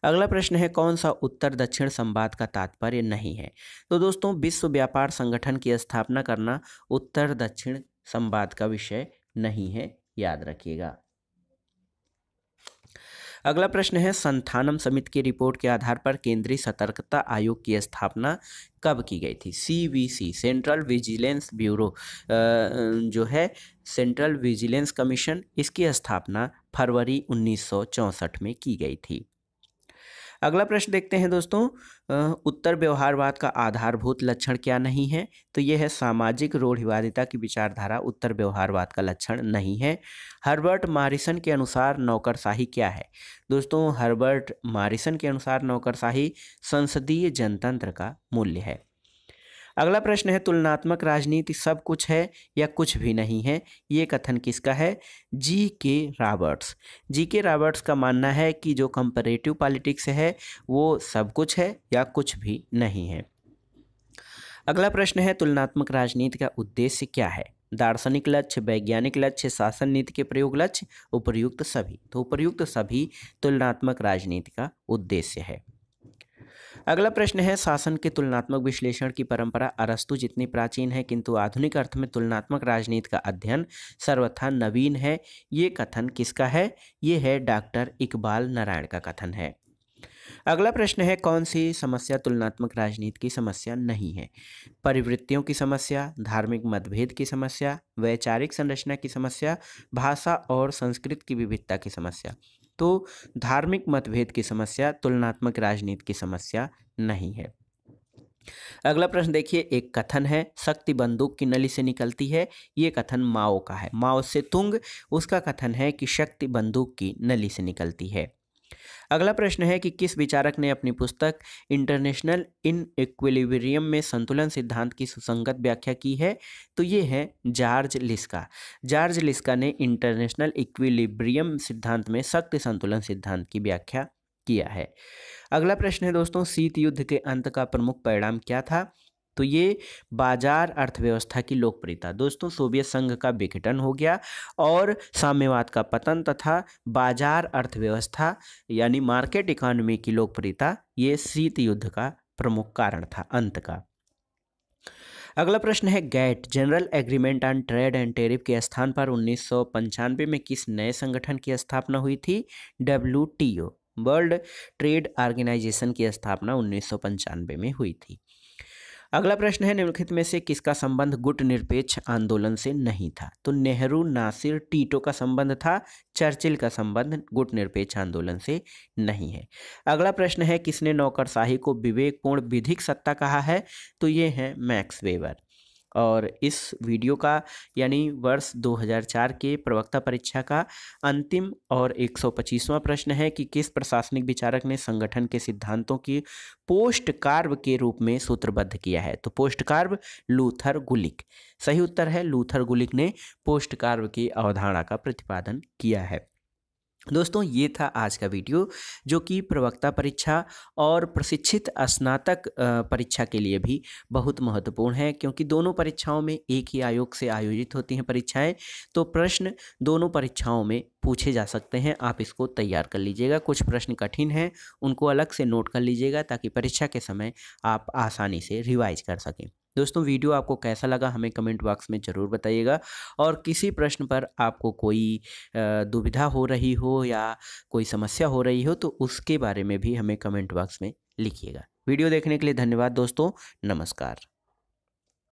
अगला प्रश्न है कौन सा उत्तर दक्षिण संवाद का तात्पर्य नहीं है? तो दोस्तों विश्व व्यापार संगठन की स्थापना करना उत्तर दक्षिण संवाद का विषय नहीं है, याद रखिएगा। अगला प्रश्न है, संथानम समिति की रिपोर्ट के आधार पर केंद्रीय सतर्कता आयोग की स्थापना कब की गई थी? CVC, सेंट्रल विजिलेंस ब्यूरो जो है सेंट्रल विजिलेंस कमीशन, इसकी स्थापना फरवरी 1964 में की गई थी। अगला प्रश्न देखते हैं दोस्तों, उत्तर व्यवहारवाद का आधारभूत लक्षण क्या नहीं है? तो यह है सामाजिक रूढ़िवादिता की विचारधारा उत्तर व्यवहारवाद का लक्षण नहीं है। हर्बर्ट मॉरिसन के अनुसार नौकरशाही क्या है? दोस्तों, हर्बर्ट मॉरिसन के अनुसार नौकरशाही संसदीय जनतंत्र का मूल्य है। अगला प्रश्न है, तुलनात्मक राजनीति सब कुछ है या कुछ भी नहीं है? ये कथन किसका है? GK Roberts. GK रॉबर्ट्स का मानना है कि जो कंपैरेटिव पॉलिटिक्स है वो सब कुछ है या कुछ भी नहीं है। अगला प्रश्न है, तुलनात्मक राजनीति का उद्देश्य क्या है? दार्शनिक लक्ष्य, वैज्ञानिक लक्ष्य, शासन नीति के प्रयोग लक्ष्य, उपर्युक्त सभी। तो उपर्युक्त सभी तुलनात्मक राजनीति का उद्देश्य है। अगला प्रश्न है, शासन के तुलनात्मक विश्लेषण की परंपरा अरस्तु जितनी प्राचीन है किंतु आधुनिक अर्थ में तुलनात्मक राजनीति का अध्ययन सर्वथा नवीन है। ये कथन किसका है? ये है डॉक्टर इकबाल नारायण का कथन है। अगला प्रश्न है, कौन सी समस्या तुलनात्मक राजनीति की समस्या नहीं है? परिवृत्तियों की समस्या, धार्मिक मतभेद की समस्या, वैचारिक संरचना की समस्या, भाषा और संस्कृति की विविधता की समस्या। तो धार्मिक मतभेद की समस्या तुलनात्मक राजनीति की समस्या नहीं है। अगला प्रश्न देखिए, एक कथन है, शक्ति बंदूक की नली से निकलती है। ये कथन माओ का है। माओ से तुंग, उसका कथन है कि शक्ति बंदूक की नली से निकलती है। अगला प्रश्न है कि किस विचारक ने अपनी पुस्तक इंटरनेशनल इन इक्विलिब्रियम में संतुलन सिद्धांत की सुसंगत व्याख्या की है? तो ये है जॉर्ज लिस्का। जॉर्ज लिस्का ने इंटरनेशनल इक्विलिब्रियम सिद्धांत में शक्ति संतुलन सिद्धांत की व्याख्या किया है। अगला प्रश्न है दोस्तों, शीत युद्ध के अंत का प्रमुख परिणाम क्या था? तो ये बाजार अर्थव्यवस्था की लोकप्रियता। दोस्तों, सोवियत संघ का विघटन हो गया और साम्यवाद का पतन तथा बाजार अर्थव्यवस्था यानी मार्केट इकोनॉमी की लोकप्रियता, ये शीत युद्ध का प्रमुख कारण था अंत का। अगला प्रश्न है, GATT, general agreement on trade and tariff के स्थान पर 1995 में किस नए संगठन की स्थापना हुई थी? WTO, वर्ल्ड ट्रेड ऑर्गेनाइजेशन की स्थापना 1995 में हुई थी। अगला प्रश्न है, निम्नलिखित में से किसका संबंध गुटनिरपेक्ष आंदोलन से नहीं था? तो नेहरू, नासिर, टीटो का संबंध था, चर्चिल का संबंध गुटनिरपेक्ष आंदोलन से नहीं है। अगला प्रश्न है, किसने नौकरशाही को विवेकपूर्ण विधिक सत्ता कहा है? तो ये है मैक्स वेबर। और इस वीडियो का यानी वर्ष 2004 के प्रवक्ता परीक्षा का अंतिम और 125वां प्रश्न है कि किस प्रशासनिक विचारक ने संगठन के सिद्धांतों की पोस्ट कार्व के रूप में सूत्रबद्ध किया है? तो पोस्ट कार्व लूथर गुलिक। सही उत्तर है, लूथर गुलिक ने पोस्ट कार्व की अवधारणा का प्रतिपादन किया है। दोस्तों, ये था आज का वीडियो जो कि प्रवक्ता परीक्षा और प्रशिक्षित स्नातक परीक्षा के लिए भी बहुत महत्वपूर्ण है, क्योंकि दोनों परीक्षाओं में एक ही आयोग से आयोजित होती हैं परीक्षाएं, तो प्रश्न दोनों परीक्षाओं में पूछे जा सकते हैं। आप इसको तैयार कर लीजिएगा। कुछ प्रश्न कठिन हैं, उनको अलग से नोट कर लीजिएगा ताकि परीक्षा के समय आप आसानी से रिवाइज कर सकें। दोस्तों, वीडियो आपको कैसा लगा हमें कमेंट बॉक्स में ज़रूर बताइएगा, और किसी प्रश्न पर आपको कोई दुविधा हो रही हो या कोई समस्या हो रही हो तो उसके बारे में भी हमें कमेंट बॉक्स में लिखिएगा। वीडियो देखने के लिए धन्यवाद दोस्तों, नमस्कार।